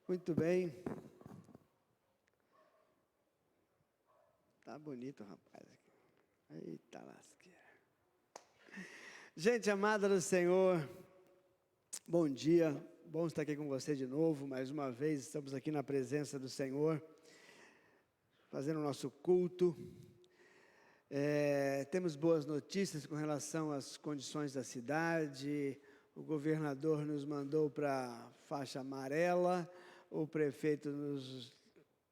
Muito bem. Tá bonito, rapaz. Eita lasqueira. Gente amada do Senhor, bom dia. Bom estar aqui com você de novo. Mais uma vez, estamos aqui na presença do Senhor, fazendo o nosso culto. Temos boas notícias com relação às condições da cidade. O governador nos mandou para a faixa amarela, o prefeito nos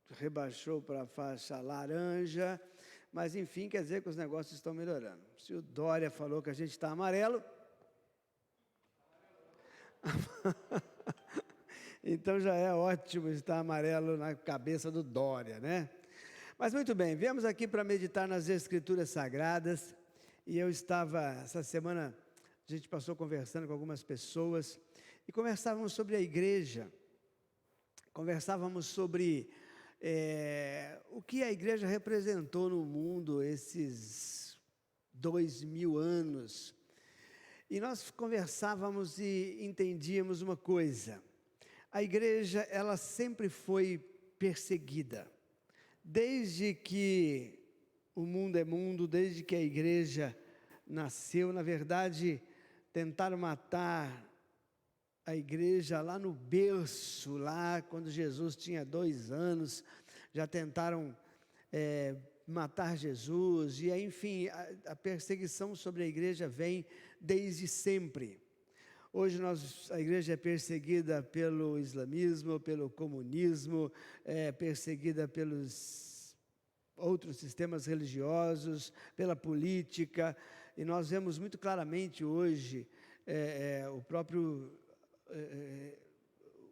rebaixou para a faixa laranja, mas enfim, quer dizer que os negócios estão melhorando. Se o Dória falou que a gente está amarelo, então já é ótimo estar amarelo na cabeça do Dória, né? Mas muito bem, viemos aqui para meditar nas Escrituras Sagradas, e eu estava, essa semana, a gente passou conversando com algumas pessoas, e conversávamos sobre a igreja, conversávamos sobre o que a igreja representou no mundo esses 2000 anos. E nós conversávamos e entendíamos uma coisa: a igreja, ela sempre foi perseguida. Desde que o mundo é mundo, desde que a igreja nasceu, na verdade, tentaram matar a igreja lá no berço, lá quando Jesus tinha 2 anos, já tentaram matar Jesus, e enfim, a perseguição sobre a igreja vem desde sempre. Hoje a igreja é perseguida pelo islamismo, pelo comunismo, é perseguida pelos outros sistemas religiosos, pela política, e nós vemos muito claramente hoje o próprio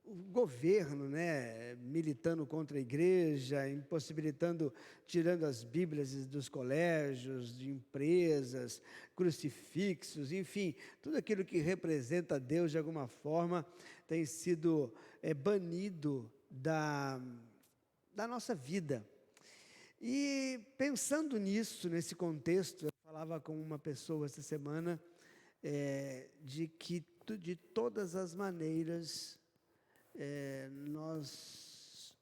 o governo, né, militando contra a igreja, impossibilitando, tirando as Bíblias dos colégios, de empresas, crucifixos, enfim, tudo aquilo que representa Deus de alguma forma tem sido banido da nossa vida. E pensando nisso, nesse contexto, eu falava com uma pessoa essa semana de que de todas as maneiras nós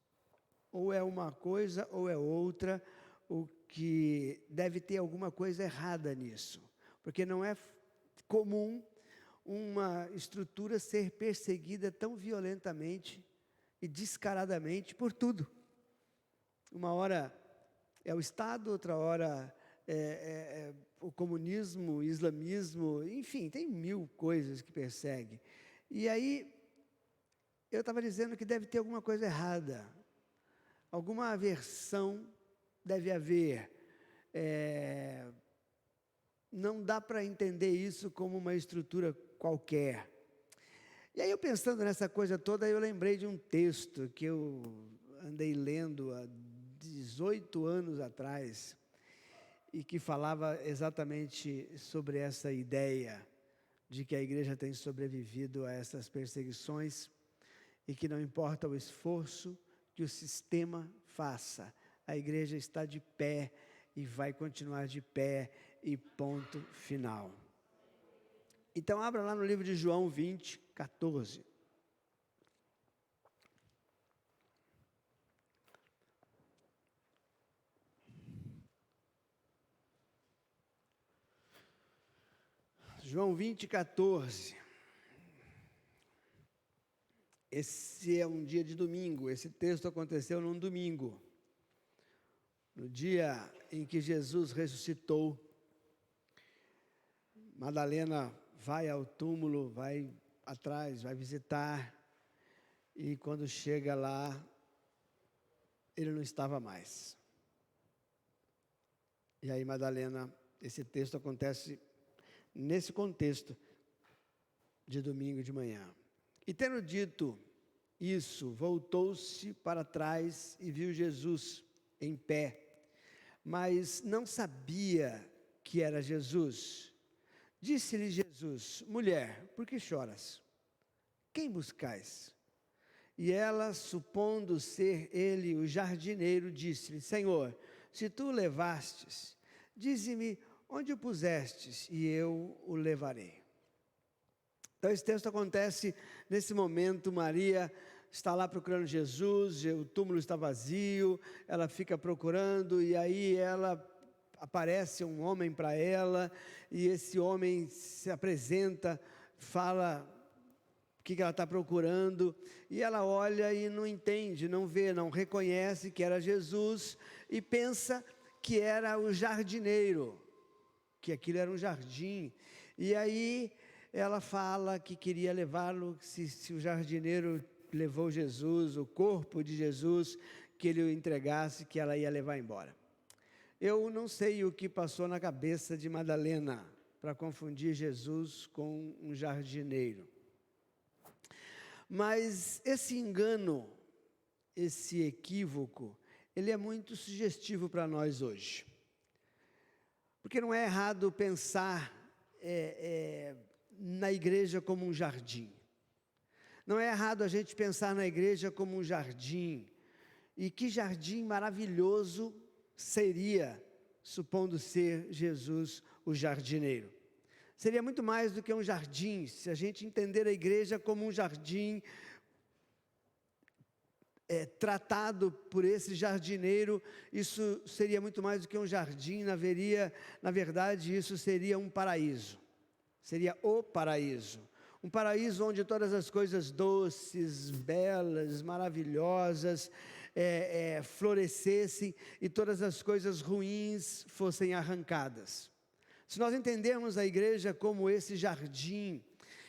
ou é uma coisa ou é outra, o que deve ter alguma coisa errada nisso, porque não é comum uma estrutura ser perseguida tão violentamente e descaradamente por tudo. Uma hora é o Estado, outra hora o comunismo, o islamismo, enfim, tem 1000 coisas que perseguem. E aí, eu estava dizendo que deve ter alguma coisa errada, alguma aversão deve haver. Não dá para entender isso como uma estrutura qualquer. E aí, eu pensando nessa coisa toda, eu lembrei de um texto que eu andei lendo há 18 anos atrás, e que falava exatamente sobre essa ideia de que a igreja tem sobrevivido a essas perseguições e que não importa o esforço que o sistema faça, a igreja está de pé e vai continuar de pé e ponto final. Então abra lá no livro de João 20, 14. João 20, 14. Esse é um dia de domingo, esse texto aconteceu num domingo, no dia em que Jesus ressuscitou. Madalena vai ao túmulo, vai atrás, vai visitar, e quando chega lá, ele não estava mais. E aí Madalena, esse texto acontece nesse contexto de domingo de manhã. E tendo dito isso, voltou-se para trás e viu Jesus em pé, mas não sabia que era Jesus. Disse-lhe Jesus: mulher, por que choras? Quem buscais? E ela, supondo ser ele o jardineiro, disse-lhe: Senhor, se tu o levastes, dize-me onde o pusestes, e eu o levarei. Então esse texto acontece nesse momento. Maria está lá procurando Jesus, o túmulo está vazio, ela fica procurando, e aí aparece um homem para ela, e esse homem se apresenta, fala o que ela está procurando, e ela olha e não entende, não vê, não reconhece que era Jesus, e pensa que era o jardineiro, que aquilo era um jardim. E aí ela fala que queria levá-lo, se o jardineiro levou Jesus, o corpo de Jesus, que ele o entregasse, que ela ia levar embora. Eu não sei o que passou na cabeça de Madalena para confundir Jesus com um jardineiro. Mas esse engano, esse equívoco, ele é muito sugestivo para nós hoje. Porque não é errado pensar na igreja como um jardim. Não é errado a gente pensar na igreja como um jardim. E que jardim maravilhoso seria, supondo ser Jesus o jardineiro. Seria muito mais do que um jardim, se a gente entender a igreja como um jardim tratado por esse jardineiro, isso seria muito mais do que um jardim, na verdade, isso seria um paraíso. Seria o paraíso. Um paraíso onde todas as coisas doces, belas, maravilhosas, florescessem e todas as coisas ruins fossem arrancadas. Se nós entendermos a igreja como esse jardim,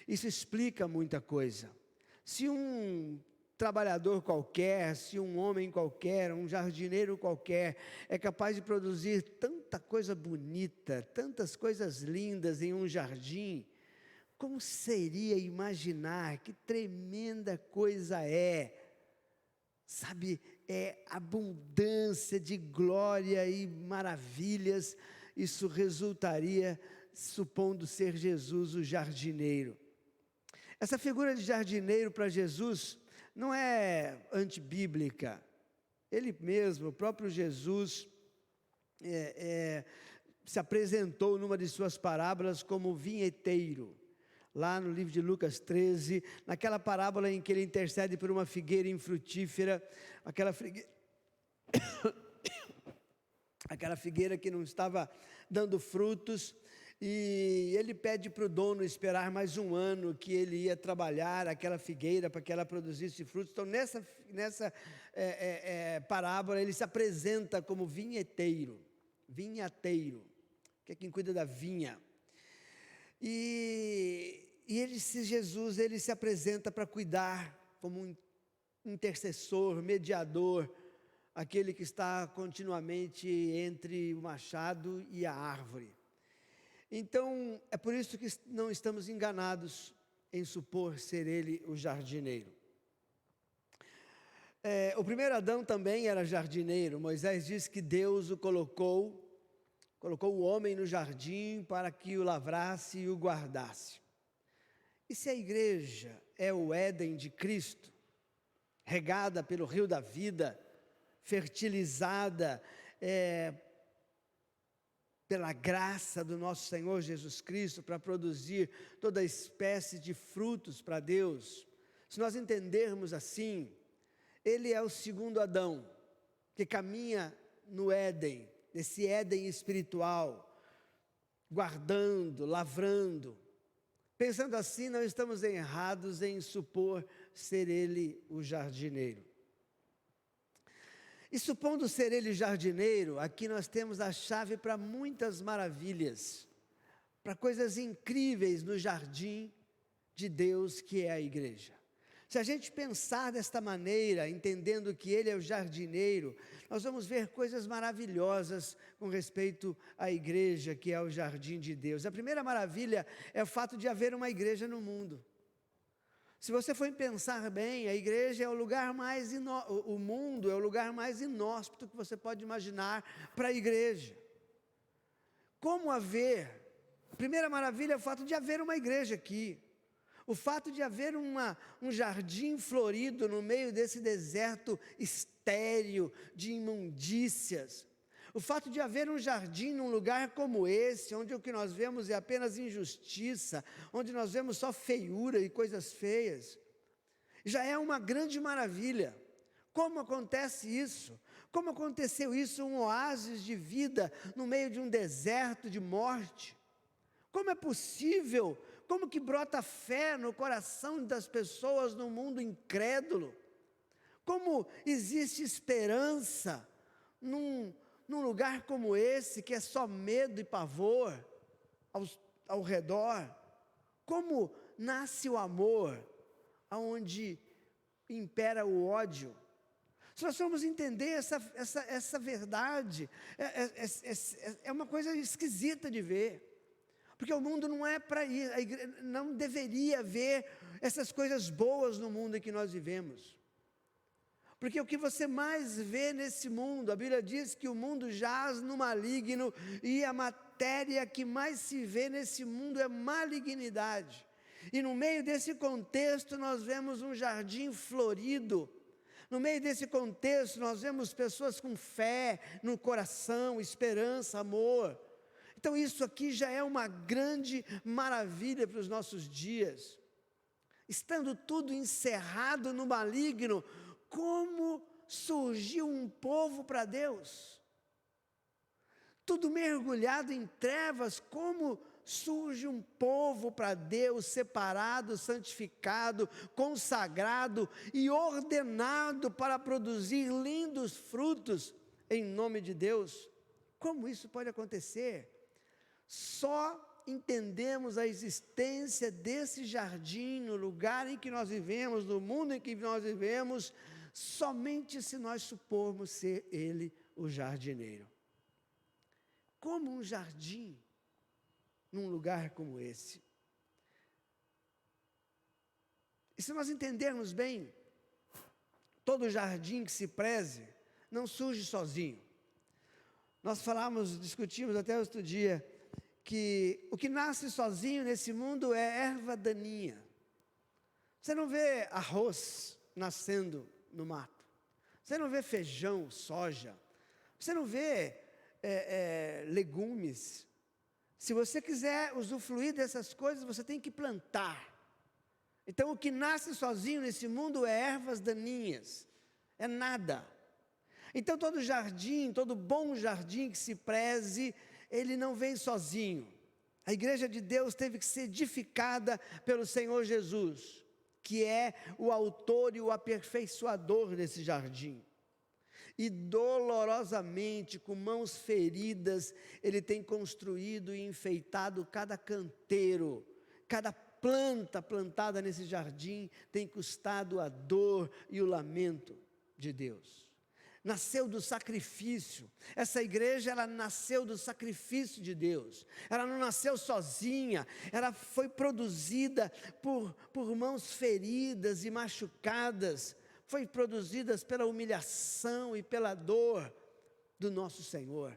isso explica muita coisa. Se um trabalhador qualquer, se um homem qualquer, um jardineiro qualquer, é capaz de produzir tanta coisa bonita, tantas coisas lindas em um jardim, como seria imaginar que tremenda coisa sabe, abundância de glória e maravilhas, isso resultaria, supondo ser Jesus o jardineiro. Essa figura de jardineiro para Jesus não é antibíblica. Ele mesmo, o próprio Jesus, se apresentou numa de suas parábolas como vinheteiro. Lá no livro de Lucas 13, naquela parábola em que ele intercede por uma figueira infrutífera, aquela figueira que não estava dando frutos, e ele pede para o dono esperar mais um ano que ele ia trabalhar aquela figueira para que ela produzisse frutos. Então nessa parábola ele se apresenta como vinheteiro, que é quem cuida da vinha. E Jesus ele se apresenta para cuidar como um intercessor, mediador, aquele que está continuamente entre o machado e a árvore. Então, é por isso que não estamos enganados em supor ser ele o jardineiro. O primeiro Adão também era jardineiro. Moisés diz que Deus o colocou o homem no jardim para que o lavrasse e o guardasse. E se a igreja é o Éden de Cristo, regada pelo rio da vida, fertilizada pela graça do nosso Senhor Jesus Cristo para produzir toda espécie de frutos para Deus, se nós entendermos assim, ele é o segundo Adão, que caminha no Éden, nesse Éden espiritual, guardando, lavrando. Pensando assim, não estamos errados em supor ser ele o jardineiro. E supondo ser ele jardineiro, aqui nós temos a chave para muitas maravilhas, para coisas incríveis no jardim de Deus que é a igreja. Se a gente pensar desta maneira, entendendo que ele é o jardineiro, nós vamos ver coisas maravilhosas com respeito à igreja que é o jardim de Deus. A primeira maravilha é o fato de haver uma igreja no mundo. Se você for pensar bem, a igreja é o lugar o mundo é o lugar mais inóspito que você pode imaginar para a igreja. A primeira maravilha é o fato de haver uma igreja aqui. O fato de haver um jardim florido no meio desse deserto estéril de imundícias. O fato de haver um jardim num lugar como esse, onde o que nós vemos é apenas injustiça, onde nós vemos só feiura e coisas feias. Já é uma grande maravilha. Como acontece isso? Como aconteceu isso, um oásis de vida no meio de um deserto de morte? Como é possível? Como que brota fé no coração das pessoas no mundo incrédulo? Como existe esperança num lugar como esse, que é só medo e pavor ao redor? Como nasce o amor, onde impera o ódio? Se nós formos entender essa verdade, é uma coisa esquisita de ver. Porque o mundo não é para ir, a igreja não deveria haver essas coisas boas no mundo em que nós vivemos. Porque o que você mais vê nesse mundo, a Bíblia diz que o mundo jaz no maligno, e a matéria que mais se vê nesse mundo é malignidade. E no meio desse contexto nós vemos um jardim florido. No meio desse contexto nós vemos pessoas com fé no coração, esperança, amor. Então isso aqui já é uma grande maravilha para os nossos dias. Estando tudo encerrado no maligno, como surgiu um povo para Deus? Tudo mergulhado em trevas, como surge um povo para Deus, separado, santificado, consagrado e ordenado para produzir lindos frutos em nome de Deus? Como isso pode acontecer? Só entendemos a existência desse jardim no lugar em que nós vivemos, no mundo em que nós vivemos, somente se nós supormos ser Ele o jardineiro. Como um jardim num lugar como esse? E se nós entendermos bem, todo jardim que se preze não surge sozinho. Nós discutimos até outro dia, que o que nasce sozinho nesse mundo é erva daninha. Você não vê arroz nascendo no mato. Você não vê feijão, soja. Você não vê legumes. Se você quiser usufruir dessas coisas, você tem que plantar. Então, o que nasce sozinho nesse mundo é ervas daninhas. É nada. Então, todo jardim, todo bom jardim que se preze, ele não vem sozinho. A igreja de Deus teve que ser edificada pelo Senhor Jesus, que é o autor e o aperfeiçoador desse jardim. E dolorosamente, com mãos feridas, ele tem construído e enfeitado cada canteiro, cada planta plantada nesse jardim tem custado a dor e o lamento de Deus. Nasceu do sacrifício. Essa igreja, ela nasceu do sacrifício de Deus. Ela não nasceu sozinha. Ela foi produzida por mãos feridas e machucadas. Foi produzida pela humilhação e pela dor do nosso Senhor.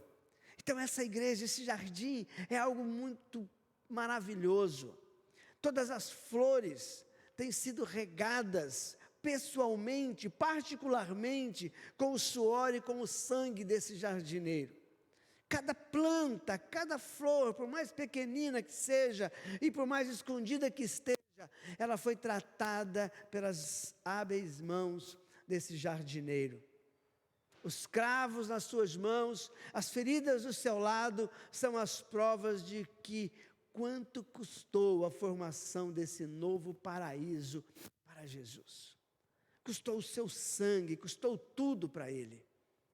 Então essa igreja, esse jardim, é algo muito maravilhoso. Todas as flores têm sido regadas pessoalmente, particularmente, com o suor e com o sangue desse jardineiro. Cada planta, cada flor, por mais pequenina que seja e por mais escondida que esteja, ela foi tratada pelas hábeis mãos desse jardineiro. Os cravos nas suas mãos, as feridas do seu lado, são as provas de que quanto custou a formação desse novo paraíso para Jesus. Custou o seu sangue, custou tudo para Ele.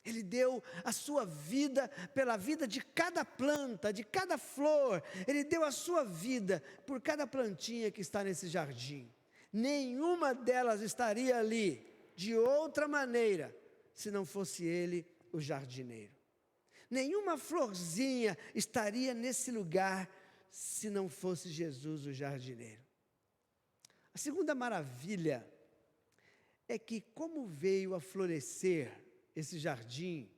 Ele deu a sua vida pela vida de cada planta, de cada flor. Ele deu a sua vida por cada plantinha que está nesse jardim. Nenhuma delas estaria ali de outra maneira, se não fosse Ele o jardineiro. Nenhuma florzinha estaria nesse lugar, se não fosse Jesus o jardineiro. A segunda maravilha é que como veio a florescer esse jardim,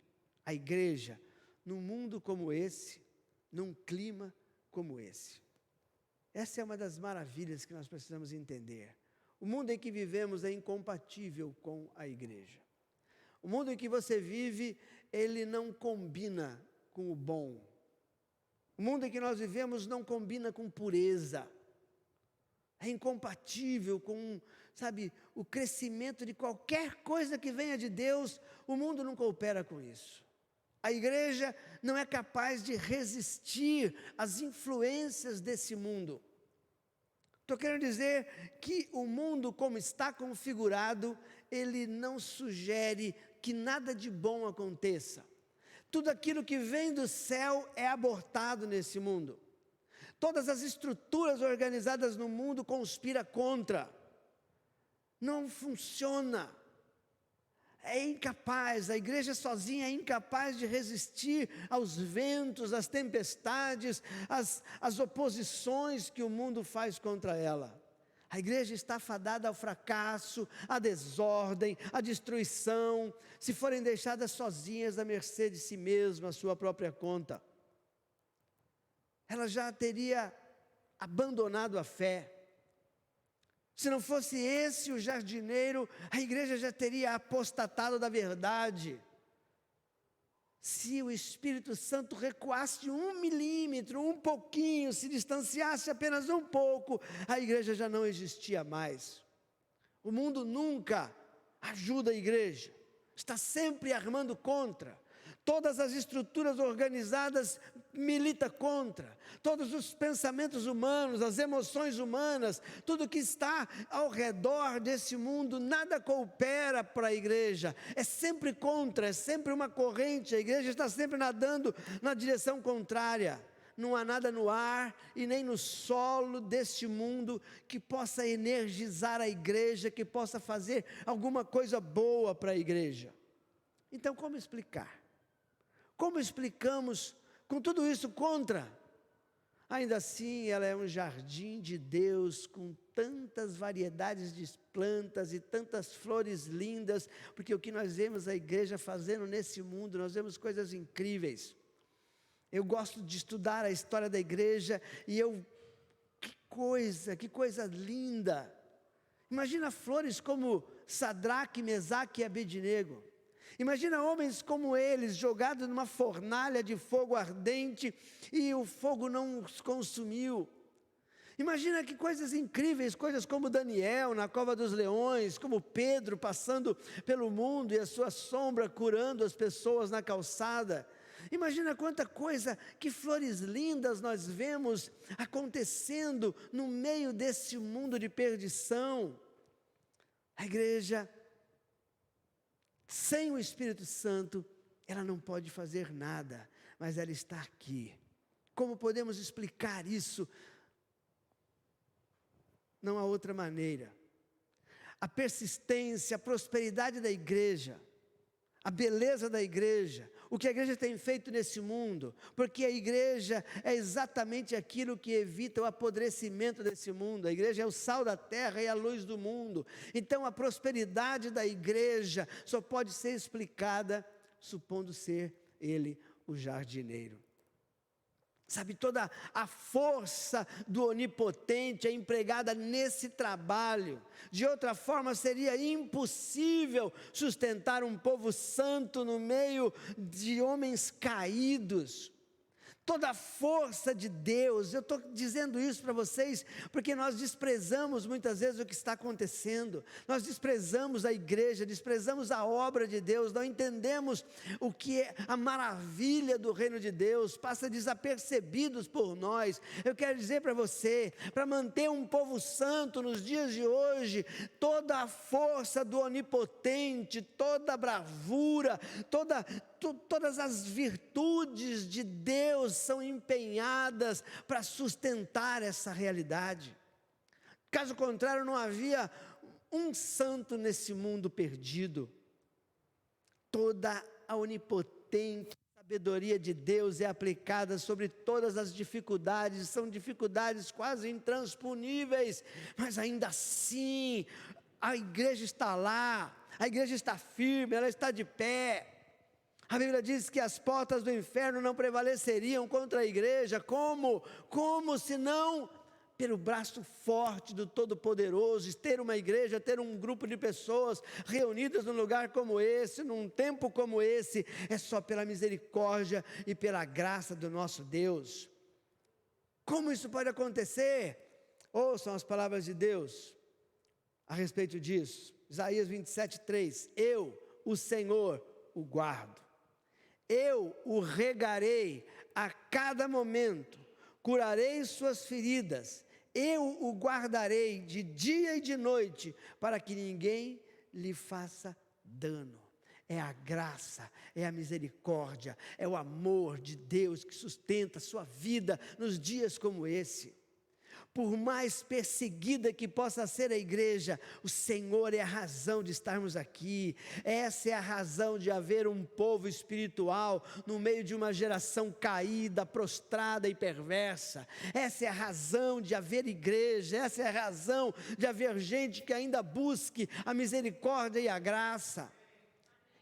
a igreja, num mundo como esse, num clima como esse. Essa é uma das maravilhas que nós precisamos entender. O mundo em que vivemos é incompatível com a igreja. O mundo em que você vive, ele não combina com o bom. O mundo em que nós vivemos não combina com pureza. É incompatível com sabe, o crescimento de qualquer coisa que venha de Deus, o mundo não coopera com isso. A igreja não é capaz de resistir às influências desse mundo. Estou querendo dizer que o mundo, como está configurado, ele não sugere que nada de bom aconteça. Tudo aquilo que vem do céu é abortado nesse mundo. Todas as estruturas organizadas no mundo conspiram contra. Não funciona. É incapaz, a igreja sozinha é incapaz de resistir aos ventos, às tempestades, às oposições que o mundo faz contra ela. A igreja está fadada ao fracasso, à desordem, à destruição, se forem deixadas sozinhas à mercê de si mesma, à sua própria conta. Ela já teria abandonado a fé. Se não fosse esse o jardineiro, a igreja já teria apostatado da verdade. Se o Espírito Santo recuasse 1 milímetro, um pouquinho, se distanciasse apenas um pouco, a igreja já não existia mais. O mundo nunca ajuda a igreja, está sempre armando contra. Todas as estruturas organizadas militam contra. Todos os pensamentos humanos, as emoções humanas, tudo que está ao redor desse mundo, nada coopera para a igreja. É sempre contra, é sempre uma corrente. A igreja está sempre nadando na direção contrária. Não há nada no ar e nem no solo deste mundo que possa energizar a igreja, que possa fazer alguma coisa boa para a igreja. Então, como explicar? Como explicamos com tudo isso contra? Ainda assim, ela é um jardim de Deus com tantas variedades de plantas e tantas flores lindas, porque o que nós vemos a igreja fazendo nesse mundo, nós vemos coisas incríveis. Eu gosto de estudar a história da igreja e que coisa linda. Imagina flores como Sadraque, Mesaque e Abednego. Imagina homens como eles, jogados numa fornalha de fogo ardente e o fogo não os consumiu. Imagina que coisas incríveis, coisas como Daniel na cova dos leões, como Pedro passando pelo mundo e a sua sombra curando as pessoas na calçada. Imagina quanta coisa, que flores lindas nós vemos acontecendo no meio desse mundo de perdição. A igreja, sem o Espírito Santo, ela não pode fazer nada, mas ela está aqui. Como podemos explicar isso? Não há outra maneira. A persistência, a prosperidade da igreja, a beleza da igreja, o que a igreja tem feito nesse mundo, porque a igreja é exatamente aquilo que evita o apodrecimento desse mundo. A igreja é o sal da terra e a luz do mundo. Então a prosperidade da igreja só pode ser explicada supondo ser ele o jardineiro. Sabe, toda a força do onipotente é empregada nesse trabalho. De outra forma, seria impossível sustentar um povo santo no meio de homens caídos. Toda a força de Deus, eu estou dizendo isso para vocês, porque nós desprezamos muitas vezes o que está acontecendo, nós desprezamos a igreja, desprezamos a obra de Deus, não entendemos o que é a maravilha do reino de Deus, passa desapercebidos por nós. Eu quero dizer para você, para manter um povo santo nos dias de hoje, toda a força do onipotente, toda a bravura, todas as virtudes de Deus são empenhadas para sustentar essa realidade. Caso contrário, não havia um santo nesse mundo perdido. Toda a onipotente sabedoria de Deus é aplicada sobre todas as dificuldades, são dificuldades quase intransponíveis, mas ainda assim, a igreja está lá, a igreja está firme, ela está de pé. A Bíblia diz que as portas do inferno não prevaleceriam contra a igreja. Como se não pelo braço forte do Todo-Poderoso, ter uma igreja, ter um grupo de pessoas reunidas num lugar como esse, num tempo como esse, é só pela misericórdia e pela graça do nosso Deus. Como isso pode acontecer? Ouçam as palavras de Deus. a respeito disso. Isaías 27:3, eu, o Senhor, o guardo. Eu o regarei a cada momento, curarei suas feridas, eu o guardarei de dia e de noite, para que ninguém lhe faça dano. É a graça, é a misericórdia, é o amor de Deus que sustenta a sua vida nos dias como esse. Por mais perseguida que possa ser a igreja, o Senhor é a razão de estarmos aqui. Essa é a razão de haver um povo espiritual no meio de uma geração caída, prostrada e perversa. Essa é a razão de haver igreja, essa é a razão de haver gente que ainda busque a misericórdia e a graça.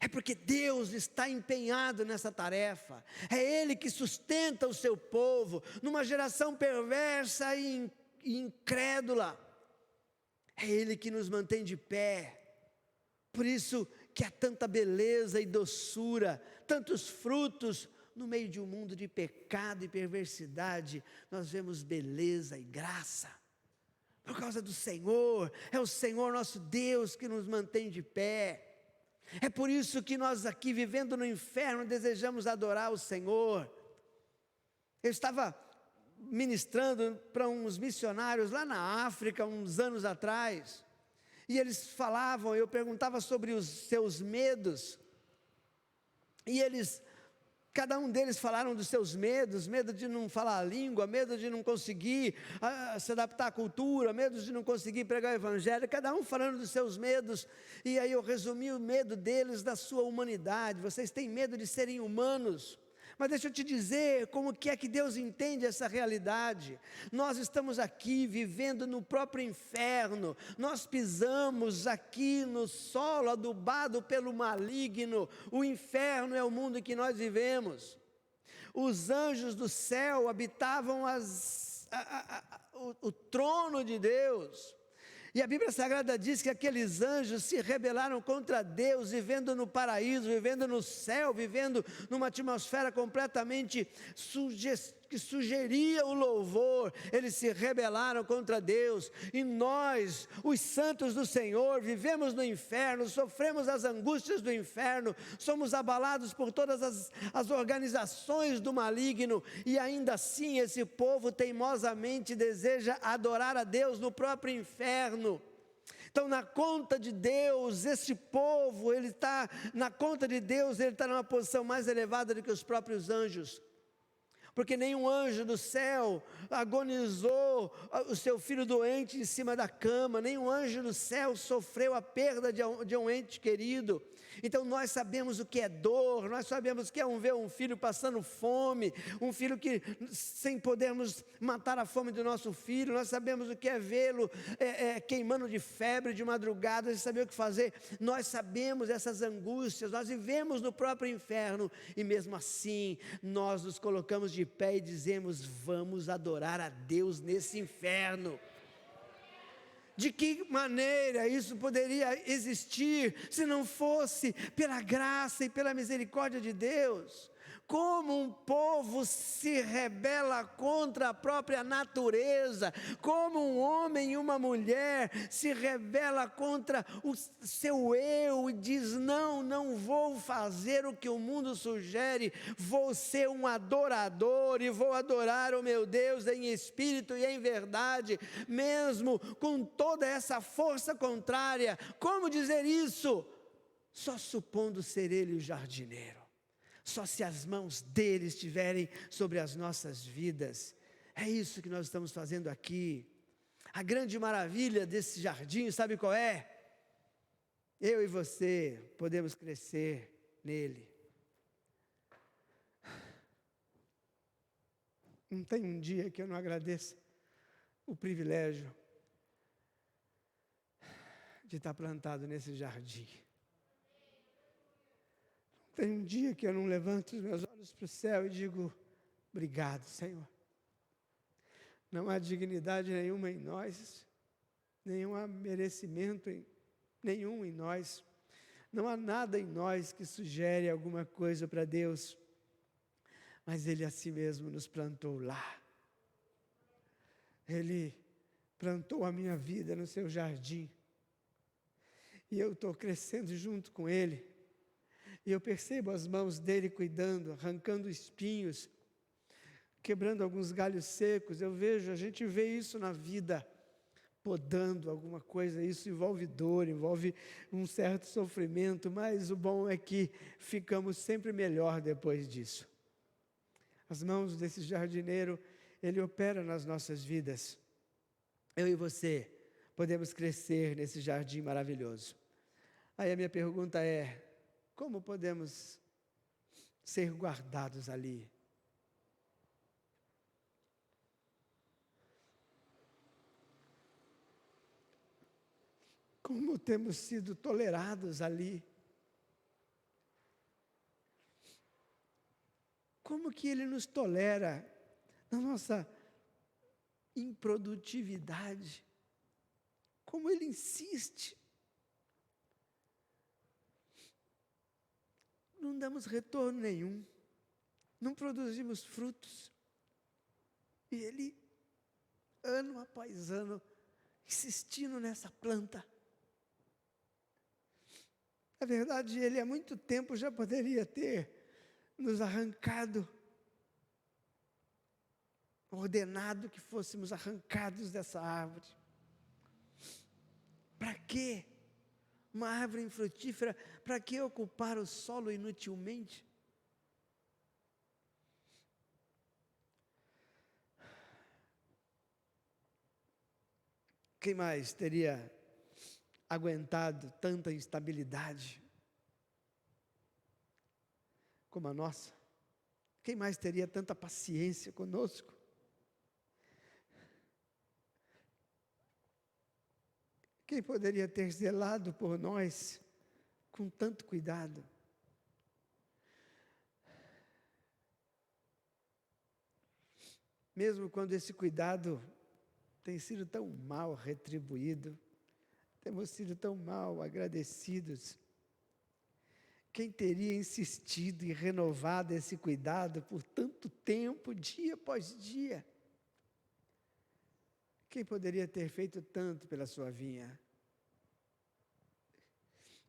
É porque Deus está empenhado nessa tarefa. É Ele que sustenta o seu povo numa geração perversa e incrédula. É Ele que nos mantém de pé. Por isso que há tanta beleza e doçura, tantos frutos no meio de um mundo de pecado e perversidade. Nós vemos beleza e graça. Por causa do Senhor, é o Senhor nosso Deus que nos mantém de pé. É por isso que nós aqui, vivendo no inferno, desejamos adorar o Senhor. Eu estava ministrando para uns missionários lá na África, uns anos atrás, e eles falavam, eu perguntava sobre os seus medos, e cada um deles falaram dos seus medos, medo de não falar a língua, medo de não conseguir se adaptar à cultura, medo de não conseguir pregar o evangelho, cada um falando dos seus medos, e aí eu resumi o medo deles da sua humanidade. Vocês têm medo de serem humanos, mas deixa eu te dizer como que é que Deus entende essa realidade. Nós estamos aqui vivendo no próprio inferno, nós pisamos aqui no solo adubado pelo maligno. O inferno é o mundo em que nós vivemos. Os anjos do céu habitavam o trono de Deus. E a Bíblia Sagrada diz que aqueles anjos se rebelaram contra Deus, vivendo no paraíso, vivendo no céu, vivendo numa atmosfera completamente que sugeria o louvor. Eles se rebelaram contra Deus, e nós, os santos do Senhor, vivemos no inferno, sofremos as angústias do inferno, somos abalados por todas as organizações do maligno, e ainda assim esse povo teimosamente deseja adorar a Deus no próprio inferno. Então, na conta de Deus, esse povo, ele está numa posição mais elevada do que os próprios anjos. Porque nenhum anjo do céu agonizou o seu filho doente em cima da cama, nenhum anjo do céu sofreu a perda de um ente querido. Então nós sabemos o que é dor, nós sabemos o que é ver um filho passando fome, um filho que sem podermos matar a fome do nosso filho, nós sabemos o que é vê-lo queimando de febre de madrugada, sem saber o que fazer. Nós sabemos essas angústias, nós vivemos no próprio inferno, e mesmo assim nós nos colocamos de pé e dizemos: vamos adorar a Deus nesse inferno. De que maneira isso poderia existir se não fosse pela graça e pela misericórdia de Deus? Como um povo se rebela contra a própria natureza, como um homem e uma mulher se rebela contra o seu eu e diz: não vou fazer o que o mundo sugere, vou ser um adorador e vou adorar o meu Deus em espírito e em verdade, mesmo com toda essa força contrária. Como dizer isso? Só supondo ser Ele o jardineiro. Só se as mãos dele estiverem sobre as nossas vidas. É isso que nós estamos fazendo aqui. A grande maravilha desse jardim, sabe qual é? Eu e você podemos crescer nele. Não tem um dia que eu não agradeça o privilégio de estar plantado nesse jardim. Tem um dia que eu não levanto os meus olhos para o céu e digo: obrigado, Senhor. Não há dignidade nenhuma em nós, nenhum merecimento nenhum em nós, não há nada em nós que sugere alguma coisa para Deus, mas Ele a si mesmo nos plantou lá. Ele plantou a minha vida no seu jardim, e eu estou crescendo junto com Ele, e eu percebo as mãos dele cuidando, arrancando espinhos, quebrando alguns galhos secos. A gente vê isso na vida, podando alguma coisa. Isso envolve dor, envolve um certo sofrimento, mas o bom é que ficamos sempre melhor depois disso. As mãos desse jardineiro, ele opera nas nossas vidas. Eu e você podemos crescer nesse jardim maravilhoso. Aí a minha pergunta é: como podemos ser guardados ali? Como temos sido tolerados ali? Como que Ele nos tolera na nossa improdutividade? Como Ele insiste? Não damos retorno nenhum, não produzimos frutos. E Ele, ano após ano, insistindo nessa planta. Na verdade, Ele há muito tempo já poderia ter nos arrancado, ordenado que fôssemos arrancados dessa árvore. Para quê? Uma árvore infrutífera, para que ocupar o solo inutilmente? Quem mais teria aguentado tanta instabilidade como a nossa? Quem mais teria tanta paciência conosco? Quem poderia ter zelado por nós com tanto cuidado? Mesmo quando esse cuidado tem sido tão mal retribuído, temos sido tão mal agradecidos, quem teria insistido e renovado esse cuidado por tanto tempo, dia após dia? Quem poderia ter feito tanto pela sua vinha?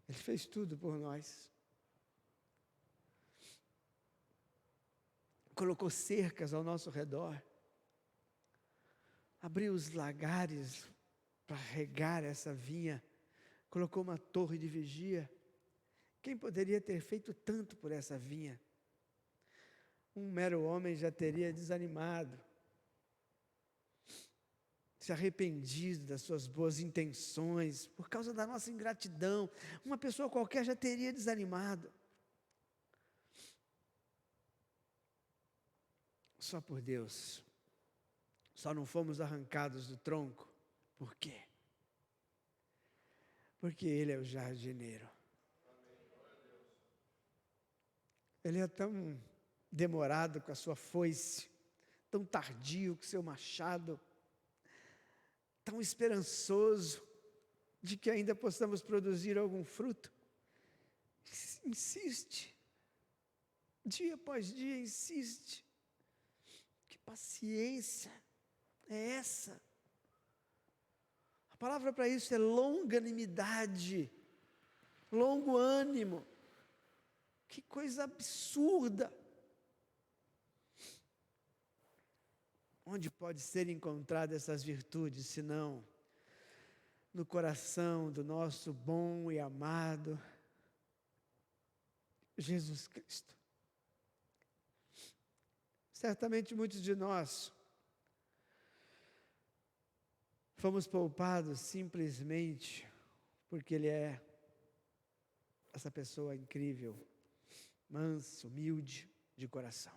Ele fez tudo por nós. Colocou cercas ao nosso redor. Abriu os lagares para regar essa vinha. Colocou uma torre de vigia. Quem poderia ter feito tanto por essa vinha? Um mero homem já teria desanimado, se arrependido das suas boas intenções, por causa da nossa ingratidão. Uma pessoa qualquer já teria desanimado. Só por Deus. Só não fomos arrancados do tronco. Por quê? Porque Ele é o jardineiro. Ele é tão demorado com a sua foice, tão tardio com o seu machado, tão esperançoso de que ainda possamos produzir algum fruto. Insiste, dia após dia insiste. Que paciência é essa? A palavra para isso é longanimidade, longo ânimo. Que coisa absurda! Onde pode ser encontrada essas virtudes, senão no coração do nosso bom e amado Jesus Cristo? Certamente muitos de nós fomos poupados simplesmente porque Ele é essa pessoa incrível, manso, humilde de coração.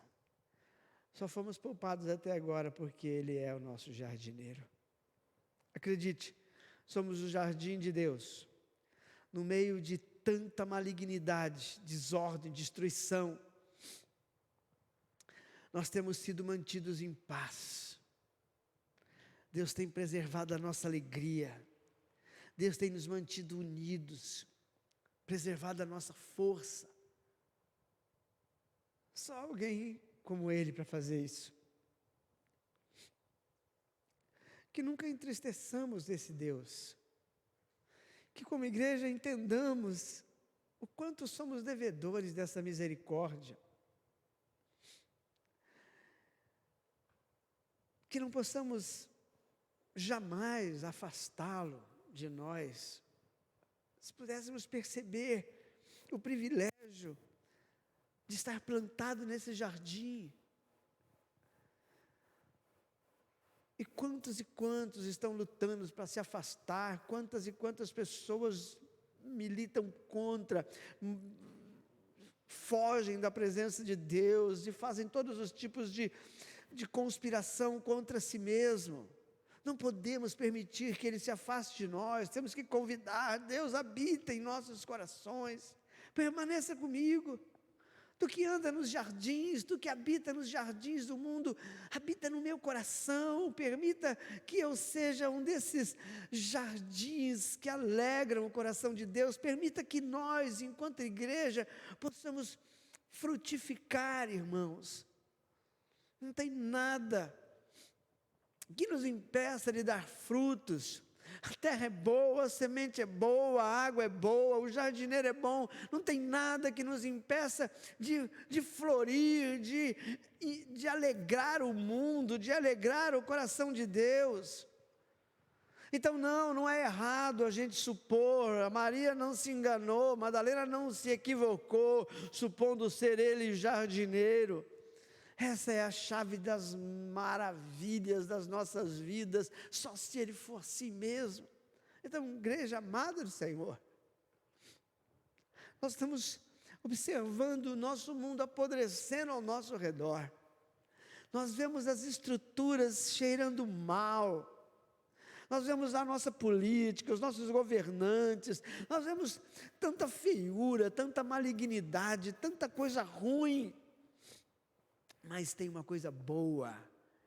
Só fomos poupados até agora porque Ele é o nosso jardineiro. Acredite, somos o jardim de Deus, no meio de tanta malignidade, desordem, destruição. Nós temos sido mantidos em paz. Deus tem preservado a nossa alegria. Deus tem nos mantido unidos, preservado a nossa força. Só alguém como Ele para fazer isso. Que nunca entristeçamos esse Deus. que como igreja entendamos o quanto somos devedores dessa misericórdia. Que não possamos jamais afastá-lo de nós. Se pudéssemos perceber o privilégio de estar plantado nesse jardim. E quantos estão lutando para se afastar, quantas e quantas pessoas militam contra, fogem da presença de Deus e fazem todos os tipos de conspiração contra si mesmo. Não podemos permitir que ele se afaste de nós, temos que convidar, Deus habita em nossos corações, permaneça comigo. Tu que anda nos jardins, tu que habita nos jardins do mundo, habita no meu coração, permita que eu seja um desses jardins que alegram o coração de Deus, permita que nós, enquanto igreja, possamos frutificar, irmãos. Não tem nada que nos impeça de dar frutos. A terra é boa, a semente é boa, a água é boa, o jardineiro é bom, não tem nada que nos impeça de florir, de alegrar o mundo, de alegrar o coração de Deus. Então não é errado a gente supor, a Maria não se enganou, Madalena não se equivocou, supondo ser ele jardineiro. Essa é a chave das maravilhas das nossas vidas, só se Ele for assim mesmo. Então, igreja amada do Senhor, nós estamos observando o nosso mundo apodrecendo ao nosso redor. Nós vemos as estruturas cheirando mal. Nós vemos a nossa política, os nossos governantes, nós vemos tanta feiura, tanta malignidade, tanta coisa ruim. Mas tem uma coisa boa,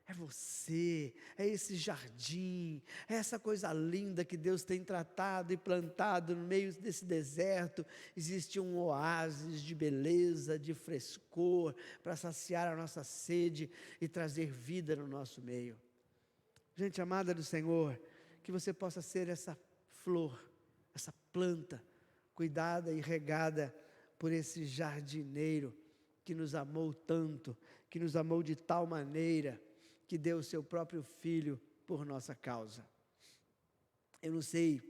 é você, é esse jardim, é essa coisa linda que Deus tem tratado e plantado no meio desse deserto. Existe um oásis de beleza, de frescor, para saciar a nossa sede e trazer vida no nosso meio. Gente amada do Senhor, que você possa ser essa flor, essa planta, cuidada e regada por esse jardineiro, que nos amou tanto, que nos amou de tal maneira, que deu o seu próprio Filho por nossa causa. Eu não sei,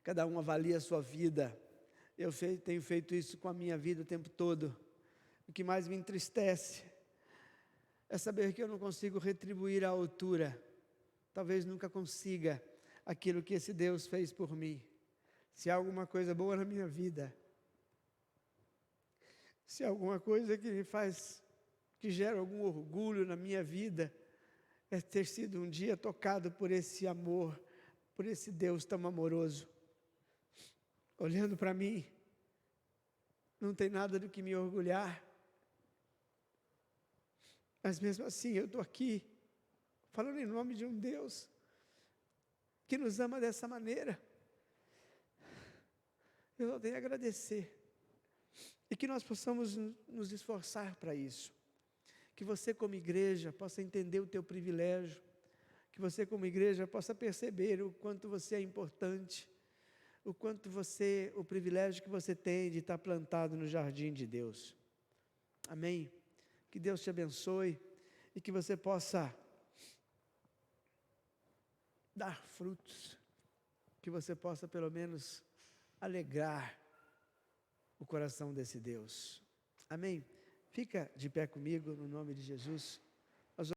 cada um avalia a sua vida, eu tenho feito isso com a minha vida o tempo todo. O que mais me entristece é saber que eu não consigo retribuir à altura, talvez nunca consiga, aquilo que esse Deus fez por mim. Se há alguma coisa boa na minha vida, se há alguma coisa que me faz, que gera algum orgulho na minha vida, é ter sido um dia tocado por esse amor, por esse Deus tão amoroso. Olhando para mim, não tem nada do que me orgulhar, mas mesmo assim eu estou aqui, falando em nome de um Deus, que nos ama dessa maneira. Eu só tenho a agradecer. E que nós possamos nos esforçar para isso. Que você como igreja possa entender o teu privilégio. Que você como igreja possa perceber o quanto você é importante. O quanto o privilégio que você tem de estar plantado no jardim de Deus. Amém? Que Deus te abençoe e que você possa dar frutos. Que você possa pelo menos alegrar o coração desse Deus. Amém? Fica de pé comigo, no nome de Jesus.